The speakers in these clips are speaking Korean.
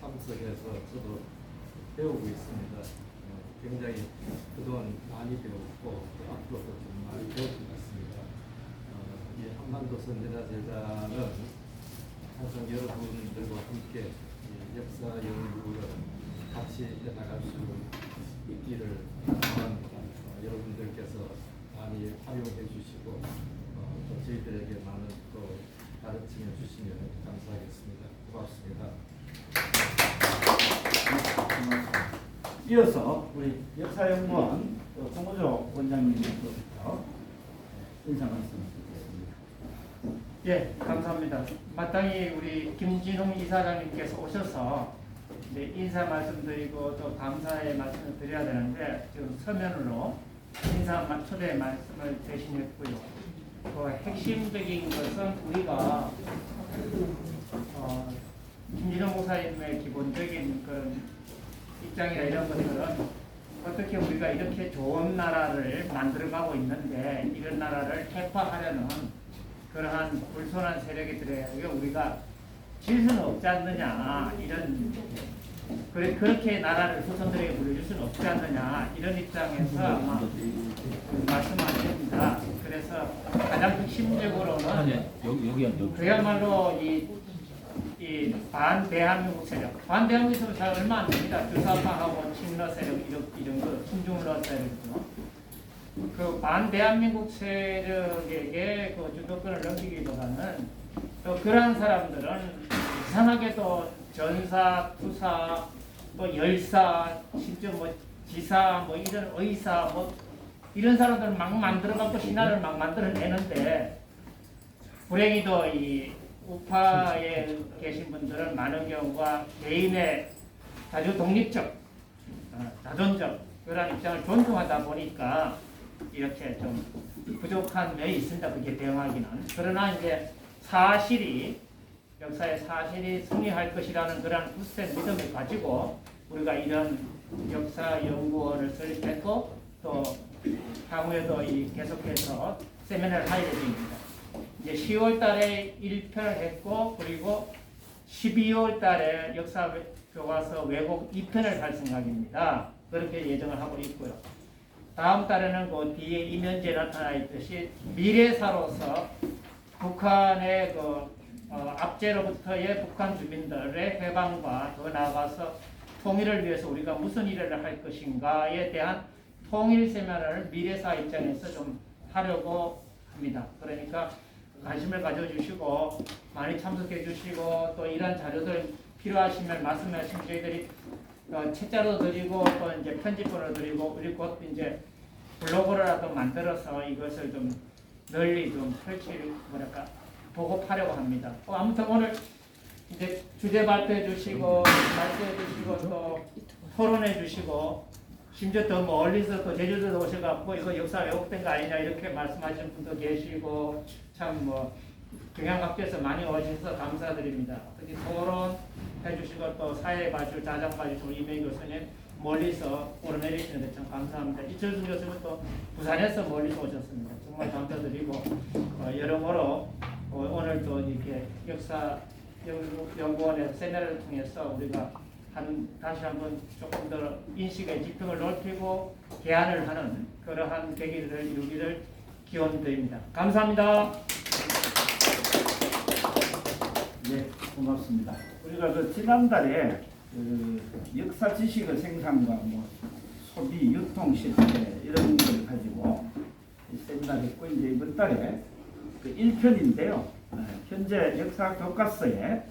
참석해서 저도 배우고 있습니다. 굉장히 그동안 많이 배웠고 또 앞으로도 좀 많이 배울 것 같습니다. 이 한반도 선지자 제자는 항상 여러분들과 함께 이 역사 연구를 같이 해나갈 수 있기를 바랍니다. 여러분들께서 많이 활용해 주시고 또 저희들에게 많은 또 가르침해 주시면 감사하겠습니다. 고맙습니다. 이어서 우리 역사연구원 송호조 원장님부터 인사 말씀 드리겠습니다. 예, 감사합니다. 마땅히 우리 김진웅 이사장님께서 오셔서 인사 말씀드리고 또 감사의 말씀을 드려야 되는데 지금 서면으로 인사 초대 말씀을 대신했고요. 그 핵심적인 것은 우리가 김진웅 목사님의 기본적인 그런 입장이나 이런 것들은 어떻게 우리가 이렇게 좋은 나라를 만들어가고 있는데 이런 나라를 핵화하려는 그러한 불손한 세력들에게 우리가 질 수는 없지 않느냐, 이런 그렇게 나라를 후손들에게 물려줄 수는 없지 않느냐, 이런 입장에서 아마 말씀하십니다. 그래서 가장 핵심적으로는 그야말로 이 반대한민국 세력, 반대한민국 세력 잘 얼마 안 됩니다. 주사파하고 친러 세력 이런 거, 친중러 세력이죠. 그 반대한민국 세력에게 그 주도권을 넘기기보다는 또 그러한 사람들은 이상하게도 전사, 투사, 뭐 열사, 심지어 뭐 지사, 뭐 이런 의사, 뭐 이런 사람들을 막 만들어갖고 신화를 막 만들어내는데 불행히도 이 우파에 계신 분들은 많은 경우가 개인의 자주 독립적, 자존적 그런 입장을 존중하다 보니까 이렇게 좀 부족한 면이 있습니다. 그게 대응하기는. 그러나 이제 사실이 역사의 사실이 승리할 것이라는 그런 굳센 믿음을 가지고 우리가 이런 역사연구원을 설립했고 또 향후에도 계속해서 세미나를 할 예정입니다. 이제 10월 달에 1편을 했고 그리고 12월 달에 역사 교과서 왜곡 2편을 할 생각입니다. 그렇게 예정을 하고 있고요. 다음 달에는 그 뒤에 이면지에 나타나 있듯이 미래사로서 북한의 압제로부터의 북한 주민들의 해방과 더 나아가서 통일을 위해서 우리가 무슨 일을 할 것인가에 대한 통일 세미나를 미래사 입장에서 좀 하려고 합니다. 그러니까 관심을 가져주시고 많이 참석해 주시고 또 이런 자료들 필요하시면 말씀하시면 저희들이 책자로 드리고 또 이제 편집본을 드리고 우리 곧 이제 블로그라도 만들어서 이것을 좀 널리 좀 보급하려고 합니다. 아무튼 오늘 이제 주제 발표해 주시고 말씀해 주시고 또 토론해 주시고 심지어 더 멀리서 또 제주도에 오셔갖고 이거 역사 왜곡된 거 아니냐 이렇게 말씀하시는 분도 계시고 참 뭐 경향각도에서 많이 오셔서 감사드립니다. 특히 토론 해주시고 또 사회 봐줄 자장 봐주시고 이명희 교수님 멀리서 오르내리시는데 참 감사합니다. 이철순 교수님 또 부산에서 멀리서 오셨습니다. 정말 감사드리고 여러모로 오늘 또 이렇게 역사 연구원의 세미나를 통해서 우리가 다시 한번 조금 더 인식의 지평을 넓히고 개안을 하는 그러한 계기를 이루기를 기원드립니다. 감사합니다. 네, 고맙습니다. 우리가 지난달에 역사 지식의 생산과 소비, 유통 실태 이런 걸 가지고 세미나를 했고 이제 이번 달에 1편인데요. 현재 역사 교과서에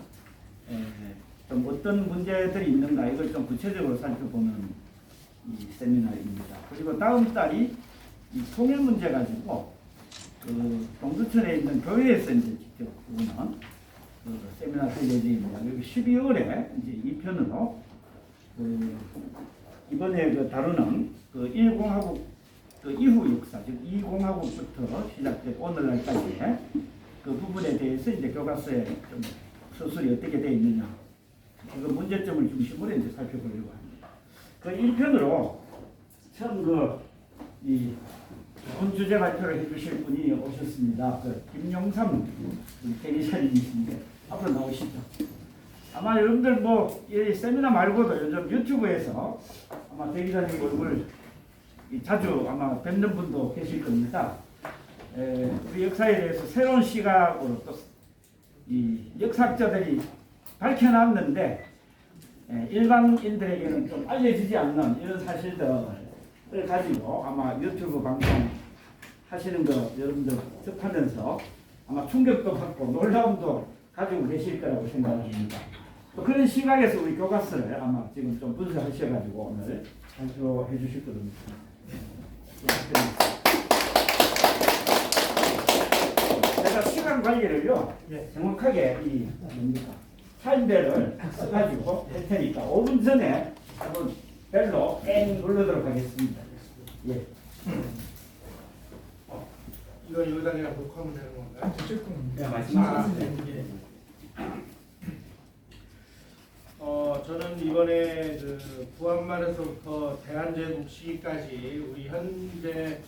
좀 어떤 문제들이 있는가 이걸 좀 구체적으로 살펴보는 이 세미나입니다. 그리고 다음 달이 이 통일 문제 가지고 동두천에 있는 교회에서 이제 직접 보는 세미나를 할 예정입니다. 그리고 12월에 이제 2편으로 이번에 다루는 1공화국 이후 역사, 즉 2공화국부터 시작된 오늘날까지 그 부분에 대해서 이제 교과서에 좀 서술이 어떻게 되어 있느냐, 그 문제점을 중심으로 이제 살펴보려고 합니다. 1편으로 처음 좋은 주제 발표를 해주실 분이 오셨습니다. 김용삼 대리사님이신데 앞으로 나오시죠. 아마 여러분들 뭐 이 세미나 말고도 요즘 유튜브에서 아마 대 기자님 얼굴 자주 아마 뵙는 분도 계실 겁니다. 우리 역사에 대해서 새로운 시각으로 또 이 역사학자들이 밝혀놨는데 일반인들에게는 좀 알려지지 않는 이런 사실들을 가지고 아마 유튜브 방송 하시는 거 여러분들 접하면서 아마 충격도 받고 놀라움도 가지고 계실 거라고 생각합니다. 또 그런 시각에서 우리 교과서를 아마 지금 좀 분석하셔가지고 오늘 발표해 주실 겁니다. 제가 시간 관리를요 정확하게 이 뭡니까 타임벨을 써가지고 할 테니까 5분 전에 한번 벨로 땡 누르도록 하겠습니다. 예. 이거 여기다가 녹화하면 되는 건가요? 네, 말씀하세요. 저는 이번에 그 구한말에서부터 대한제국 시기까지 우리 현재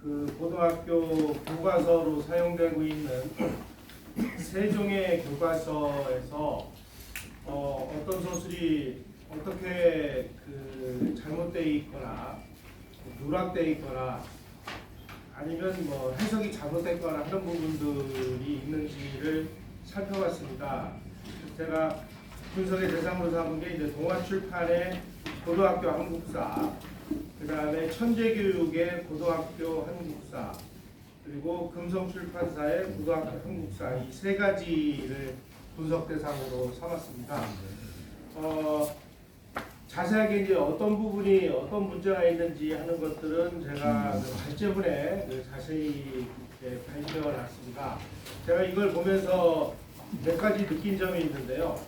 그 고등학교 교과서로 사용되고 있는 세종의 교과서에서 어떤 소설이 어떻게 그 잘못되어 있거나 누락되어 있거나 아니면 뭐 해석이 잘못됐거나 하는 부분들이 있는지를 살펴봤습니다. 제가 분석의 대상으로 삼은 게 이제 동아출판의 고등학교 한국사, 그 다음에 천재교육의 고등학교 한국사, 그리고 금성출판사의 고등학교 한국사 이 세 가지를 분석 대상으로 삼았습니다. 자세하게 이제 어떤 부분이 어떤 문제가 있는지 하는 것들은 제가 그 발제문에 자세히 발표해 놨습니다. 제가 이걸 보면서 몇 가지 느낀 점이 있는데요.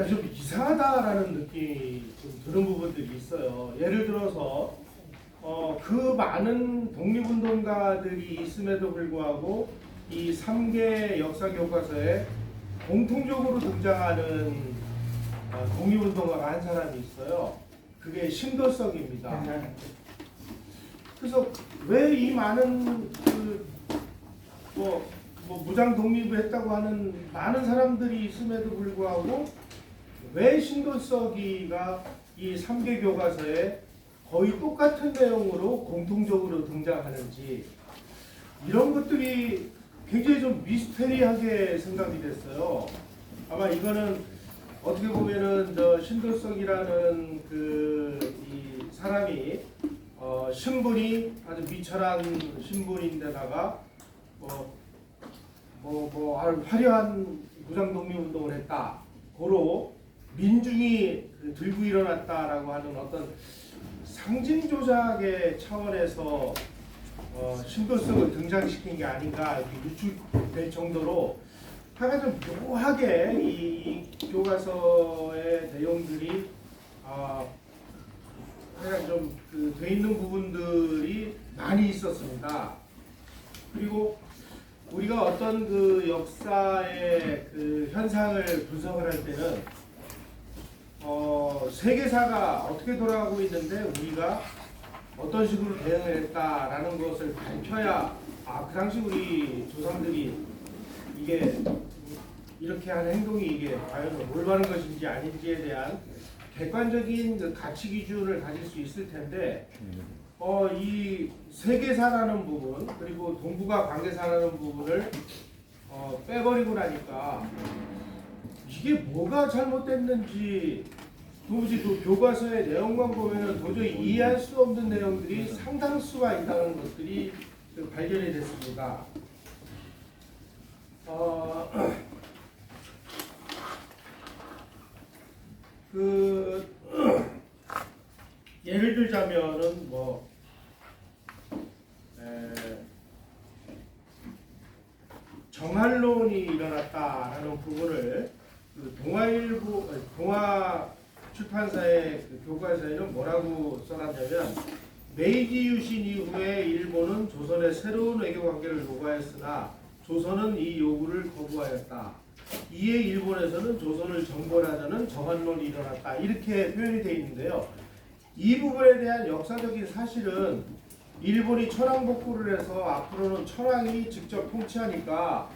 좀 이상하다라는 느낌이 좀 드는 부분들이 있어요. 예를 들어서 그 많은 독립운동가들이 있음에도 불구하고 이 3개 역사 교과서에 공통적으로 등장하는 독립운동가가 한 사람이 있어요. 그게 신도석입니다. 그래서 왜 이 많은 무장 독립을 했다고 하는 많은 사람들이 있음에도 불구하고 왜 신도석이가 이 3개 교과서에 거의 똑같은 내용으로 공통적으로 등장하는지 이런 것들이 굉장히 좀 미스테리하게 생각이 됐어요. 아마 이거는 어떻게 보면은 신도석이라는 이 사람이 신분이 아주 미천한 신분인데다가 아주 화려한 무장 독립 운동을 했다. 고로 민중이 들고 일어났다라고 하는 어떤 상징 조작의 차원에서 신도석을 등장시킨 게 아닌가 이렇게 유출될 정도로 하여간 좀 묘하게 이 교과서의 내용들이 하여간 좀 돼 있는 부분들이 많이 있었습니다. 그리고 우리가 어떤 그 역사의 그 현상을 분석을 할 때는 세계사가 어떻게 돌아가고 있는데 우리가 어떤 식으로 대응을 했다라는 것을 밝혀야 그 당시 우리 조상들이 이게 이렇게 하는 행동이 이게 과연 올바른 것인지 아닌지에 대한 객관적인 그 가치 기준을 가질 수 있을 텐데 이 세계사라는 부분 그리고 동북아 관계사라는 부분을 빼버리고 나니까 이게 뭐가 잘못됐는지 도무지 그 교과서의 내용만 보면 도저히 이해할 수 없는 내용들이 상당수가 있다는 것들이 발견이 됐습니다. 예를 들자면은 정한론이 일어났다라는 부분을 동아일보 동아 출판사의 교과서에는 뭐라고 써놨냐면 메이지 유신 이후에 일본은 조선의 새로운 외교 관계를 요구하였으나 조선은 이 요구를 거부하였다. 이에 일본에서는 조선을 정벌하자는 정한론이 일어났다. 이렇게 표현이 되어 있는데요. 이 부분에 대한 역사적인 사실은 일본이 천황 복구를 해서 앞으로는 천황이 직접 통치하니까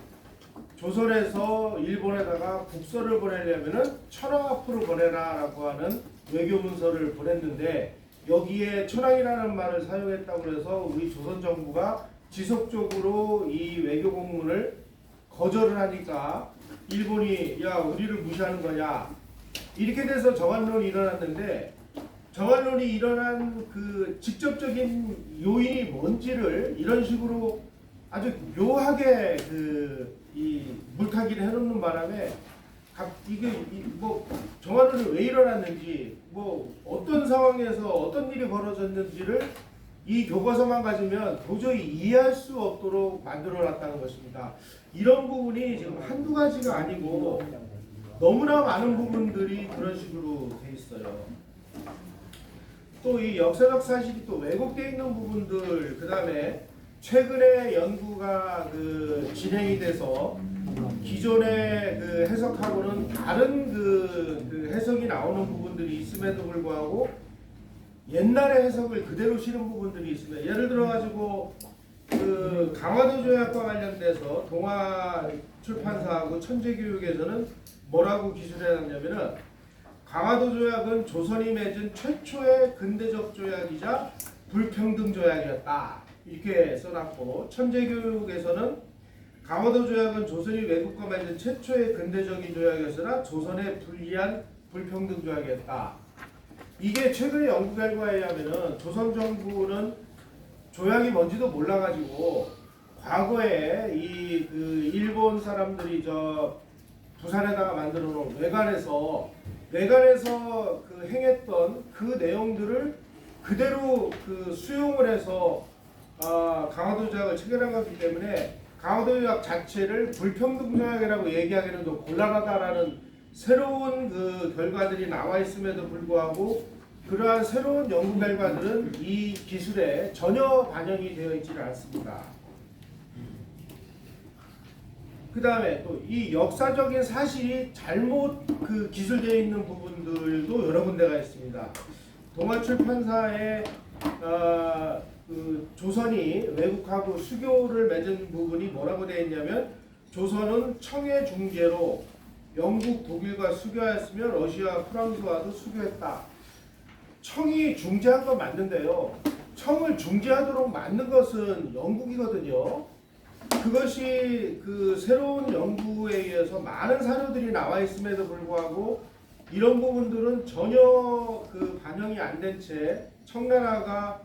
조선에서 일본에다가 국서를 보내려면은 천황 앞으로 보내라라고 하는 외교 문서를 보냈는데 여기에 천황이라는 말을 사용했다고 해서 우리 조선 정부가 지속적으로 이 외교 공문을 거절을 하니까 일본이 야 우리를 무시하는 거냐 이렇게 돼서 정한론이 일어났는데 정한론이 일어난 그 직접적인 요인이 뭔지를 이런 식으로 아주 묘하게 이 물타기를 해놓는 바람에 이게 뭐 정한론이 왜 일어났는지 뭐 어떤 상황에서 어떤 일이 벌어졌는지를 이 교과서만 가지면 도저히 이해할 수 없도록 만들어놨다는 것입니다. 이런 부분이 지금 한두 가지가 아니고 너무나 많은 부분들이 그런 식으로 돼 있어요. 또 이 역사적 사실이 또 왜곡되어 있는 부분들, 그 다음에 최근에 연구가 진행이 돼서 기존의 해석하고는 다른 해석이 나오는 부분들이 있음에도 불구하고 옛날의 해석을 그대로 실은 부분들이 있습니다. 예를 들어 가지고 강화도 조약과 관련돼서 동아 출판사하고 천재교육에서는 뭐라고 기술해 놨냐면은 강화도 조약은 조선이 맺은 최초의 근대적 조약이자 불평등 조약이었다. 이렇게 써놨고 천재교육에서는 강화도 조약은 조선이 외국과 맺은 최초의 근대적인 조약이었으나 조선에 불리한 불평등 조약이었다. 이게 최근의 연구 결과에 의하면은 조선 정부는 조약이 뭔지도 몰라가지고 과거에 일본 사람들이 부산에다가 만들어 놓은 외관에서 행했던 그 내용들을 그대로 수용을 해서 강화도 조약을 체결한 거기 때문에 강화도 조약 자체를 불평등 조약이라고 얘기하기는 좀 곤란하다라는 새로운 결과들이 나와 있음에도 불구하고 그러한 새로운 연구 결과들은 이 기술에 전혀 반영이 되어 있지는 않습니다. 그 다음에 또 이 역사적인 사실이 잘못 기술되어 있는 부분들도 여러 군데가 있습니다. 동아출판사의 조선이 외국하고 수교를 맺은 부분이 뭐라고 되어 있냐면 조선은 청해 중재로 영국, 독일과 수교하였으며 러시아, 프랑스와도 수교했다. 청이 중재한 건 맞는데요. 청을 중재하도록 만든 것은 영국이거든요. 그것이 새로운 연구에 의해서 많은 사료들이 나와 있음에도 불구하고 이런 부분들은 전혀 반영이 안 된 채 청나라가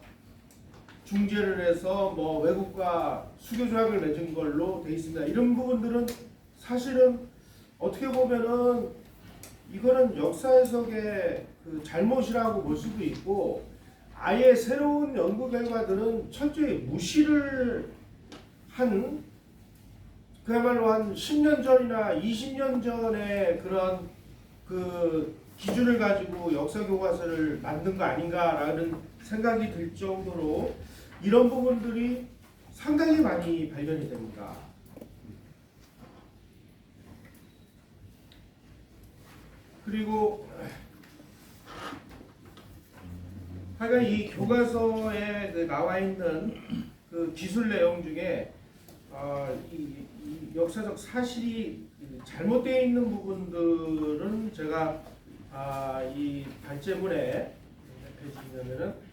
중재를 해서 외국과 수교 조약을 맺은 걸로 돼 있습니다. 이런 부분들은 사실은 어떻게 보면은 이거는 역사 해석의 잘못이라고 볼 수도 있고 아예 새로운 연구 결과들은 철저히 무시를 한 그야말로 한 10년 전이나 20년 전에 그런 기준을 가지고 역사 교과서를 만든 거 아닌가라는 생각이 들 정도로 이런 부분들이 상당히 많이 발견이 됩니다. 그리고 하여간 이 교과서에 나와 있는 기술 내용 중에 이 역사적 사실이 잘못되어 있는 부분들은 제가 이 발제문에 몇 페이지냐면은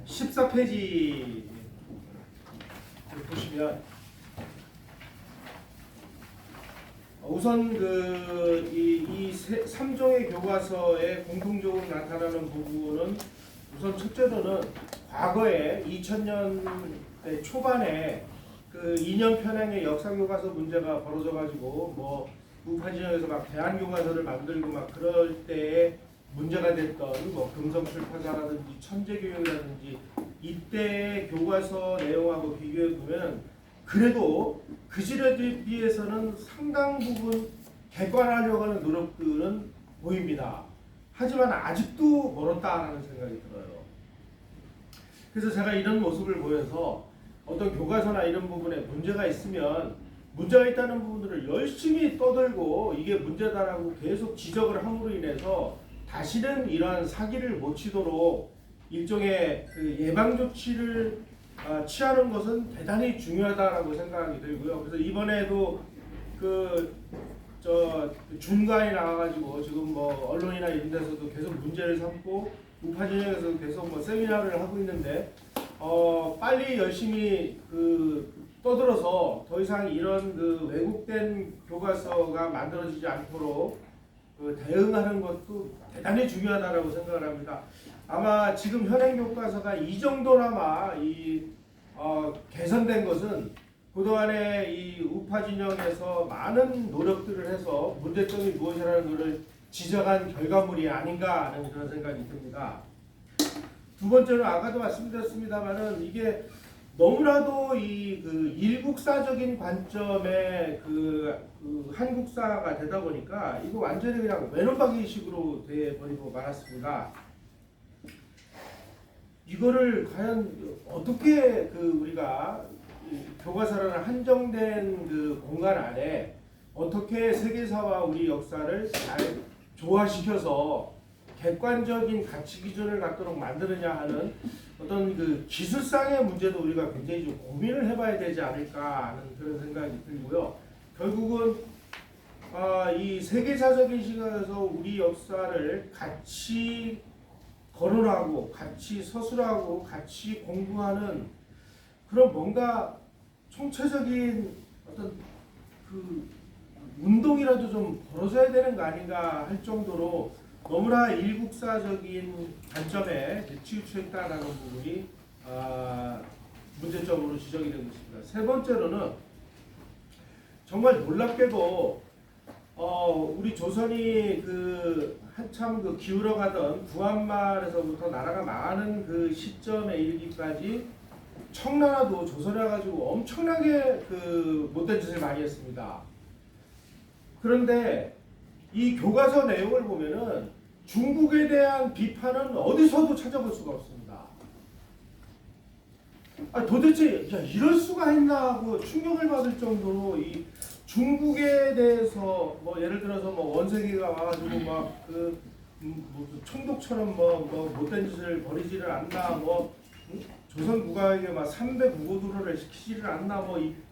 14페이지 보시면 우선 이 3종의 교과서에 공통적으로 나타나는 부분은 우선 첫째로는 과거에 2000년대 초반에 2년 편향의 역사 교과서 문제가 벌어져 가지고 우파 진영에서 막 대안 교과서를 만들고 막 그럴 때에 문제가 됐던 금성 출판사라든지 천재교육이라든지 이때의 교과서 내용하고 비교해 보면 그래도 그 시대에 비해서는 상당 부분 객관화하려고 하는 노력들은 보입니다. 하지만 아직도 멀었다라는 생각이 들어요. 그래서 제가 이런 모습을 보여서 어떤 교과서나 이런 부분에 문제가 있으면 문제가 있다는 부분들을 열심히 떠들고 이게 문제다라고 계속 지적을 함으로 인해서 다시는 이러한 사기를 못 치도록 일종의 그 예방 조치를 취하는 것은 대단히 중요하다라고 생각이 들고요. 그래서 이번에도 중간에 나와가지고 지금 뭐 언론이나 이런 데서도 계속 문제를 삼고 우파 진영에서도 계속 뭐 세미나를 하고 있는데 빨리 열심히 떠들어서 더 이상 이런 왜곡된 교과서가 만들어지지 않도록 대응하는 것도 대단히 중요하다라고 생각을 합니다. 아마 지금 현행 교과서가 이 정도나마 개선된 것은 그동안에 이 우파 진영에서 많은 노력들을 해서 문제점이 무엇이라는 것을 지적한 결과물이 아닌가 하는 그런 생각이 듭니다. 두 번째는 아까도 말씀드렸습니다만은 이게 너무나도 일국사적인 관점의 한국사가 되다 보니까 이거 완전히 그냥 외눈박이식으로 돼버리고 말았습니다. 이거를 과연 어떻게 우리가 교과서라는 한정된 공간 안에 어떻게 세계사와 우리 역사를 잘 조화시켜서 객관적인 가치 기준을 갖도록 만드느냐 하는 어떤 기술상의 문제도 우리가 굉장히 좀 고민을 해봐야 되지 않을까 하는 그런 생각이 들고요. 결국은 이 세계사적인 시각에서 우리 역사를 같이 거론하고 같이 서술하고 같이 공부하는 그런 뭔가 총체적인 어떤 운동이라도 좀 벌어져야 되는 거 아닌가 할 정도로 너무나 일국사적인 관점에 치우쳐있다는 부분이 문제점으로 지적이 되고 있습니다. 세 번째로는 정말 놀랍게도 우리 조선이 한참 기울어가던 구한말에서부터 나라가 망하는 시점에 이르기까지 청나라도 조선에 가지고 엄청나게 못된 짓을 많이 했습니다. 그런데 이 교과서 내용을 보면은 중국에 대한 비판은 어디서도 찾아볼 수가 없습니다. 도대체 이럴 수가 있나 하고 충격을 받을 정도로 이 중국에 대해서 예를 들어서 원세계가 와가지고 총독처럼 못된 짓을 벌이지를 않나 조선 국가에게 3배 구고도로를 시키지를 않나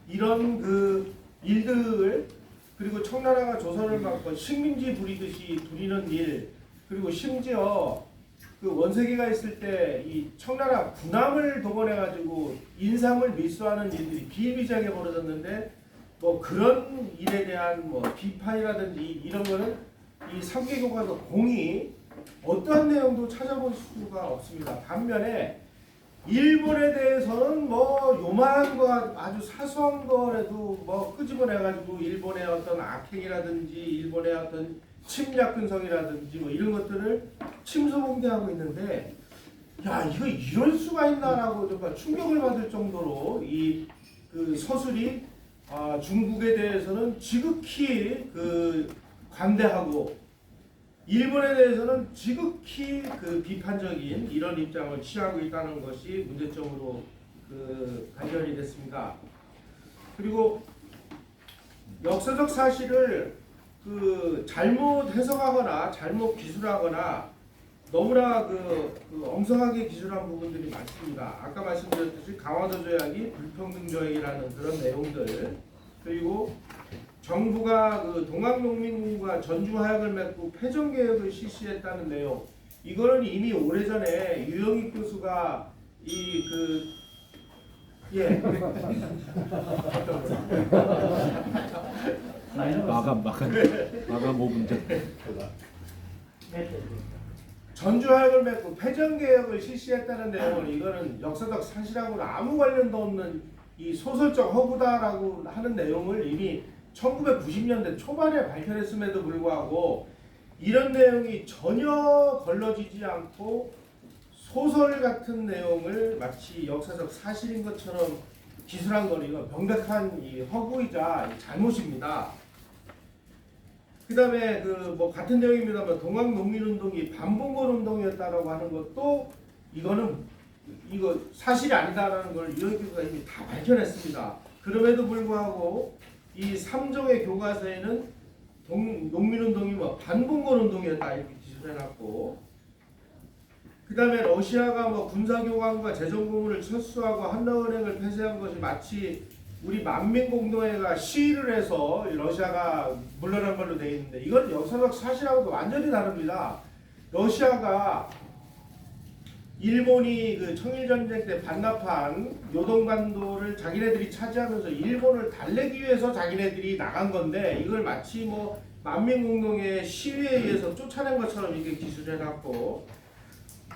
이런 일들을 그리고 청나라가 조선을 식민지 부리듯이 부리는 일 그리고 심지어 원세계가 있을 때 이 청나라 군함을 동원해가지고 인삼을 밀수하는 일들이 비일비재하게 벌어졌는데 그런 일에 대한 비판이라든지 이런 거는 이 3개 교과서 공이 어떠한 내용도 찾아볼 수가 없습니다. 반면에 일본에 대해서는 요만한 거 아주 사소한 거라도 끄집어내가지고 일본의 어떤 악행이라든지 일본의 어떤 침략 근성이라든지 이런 것들을 침소봉대하고 있는데 이거 이럴 수가 있나라고 정말 충격을 받을 정도로 이 서술이 중국에 대해서는 지극히 관대하고 일본에 대해서는 지극히 비판적인 이런 입장을 취하고 있다는 것이 문제점으로 발견이 됐습니다. 그리고 역사적 사실을 잘못 해석하거나 잘못 기술하거나 너무나 엉성하게 기술한 부분들이 많습니다. 아까 말씀드렸듯이 강화도 조약이 불평등 조약이라는 그런 내용들 그리고 정부가 동학농민군과 전주화약을 맺고 패전개혁을 실시했다는 내용 이거는 이미 오래전에 유영익 교수가 마감 5분 전. 전주화약을 맺고 패전개혁을 실시했다는 내용은 이거는 역사적 사실하고는 아무 관련도 없는 이 소설적 허구다라고 하는 내용을 이미 1990년대 초반에 발표했음에도 불구하고 이런 내용이 전혀 걸러지지 않고 소설 같은 내용을 마치 역사적 사실인 것처럼 기술한 건 이거 명백한 이 허구이자 잘못입니다. 그 다음에 같은 내용입니다만 동학농민운동이 반봉건 운동이었다라고 하는 것도 이거 사실이 아니다라는 걸 유영익 교수가 이미 다 밝혀냈습니다. 그럼에도 불구하고 이 3종의 교과서에는 농민운동이 반봉건 운동이었다 이렇게 기술해놨고, 그 다음에 러시아가 뭐 군사교관과 재정고문을 철수하고 한나은행을 폐쇄한 것이 마치 우리 만민공동회가 시위를 해서 러시아가 물러난 걸로 돼 있는데, 이건 역사적 사실하고도 완전히 다릅니다. 러시아가 일본이 그 청일전쟁 때 반납한 요동반도를 자기네들이 차지하면서 일본을 달래기 위해서 자기네들이 나간 건데, 이걸 마치 뭐 만민공동회 시위에 의해서 쫓아낸 것처럼 이게 기술해놨고,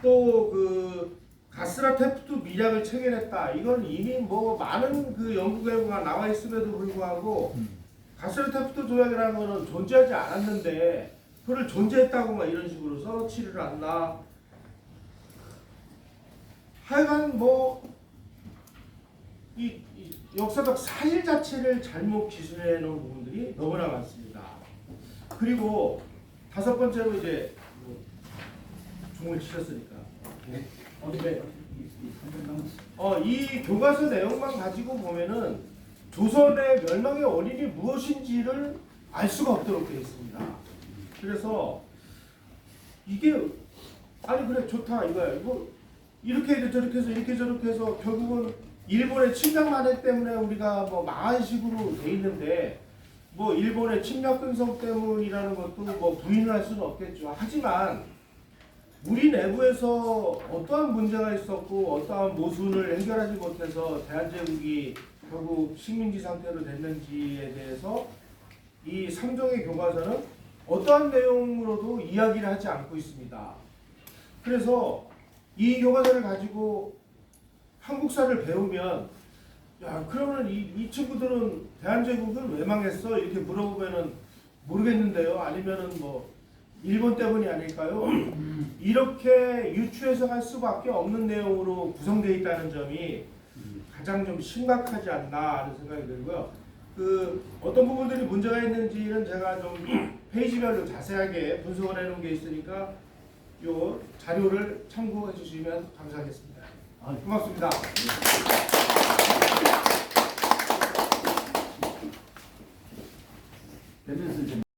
또 그 가스라테프트 밀약을 체결했다. 이건 이미 뭐 많은 그 연구 결과가 나와 있음에도 불구하고 가스라테프트 조약이라는 거는 존재하지 않았는데 그걸 존재했다고 막 이런 식으로 써놓지를 않나. 하여간 뭐 이 역사적 사실 자체를 잘못 기술해 놓은 부분들이 너무나 많습니다. 그리고 다섯 번째로 이제 종을 치셨으니까 이 교과서 내용만 가지고 보면은 조선의 멸망의 원인이 무엇인지를 알 수가 없도록 되어 있습니다. 그래서 이게 아니 그래 좋다 이거야. 이거 이렇게 해서 저렇게 해서 이렇게 저렇게 해서 결국은 일본의 침략 만해 때문에 우리가 뭐 망한 식으로 돼 있는데, 뭐 일본의 침략 근성 때문이라는 것도 뭐 부인을 할 수는 없겠죠. 하지만 우리 내부에서 어떠한 문제가 있었고 어떠한 모순을 해결하지 못해서 대한제국이 결국 식민지 상태로 됐는지에 대해서 이 삼종의 교과서는 어떠한 내용으로도 이야기를 하지 않고 있습니다. 그래서 이 교과서를 가지고 한국사를 배우면, 야 그러면 이 친구들은 대한제국은 왜 망했어? 이렇게 물어보면은 모르겠는데요. 아니면은 뭐 일본 때문이 아닐까요? 이렇게 유추해서 갈 수밖에 없는 내용으로 구성되어 있다는 점이 가장 좀 심각하지 않나 하는 생각이 들고요. 그 어떤 부분들이 문제가 있는지는 제가 좀 페이지별로 자세하게 분석을 해놓은 게 있으니까 요 자료를 참고해 주시면 감사하겠습니다. 고맙습니다.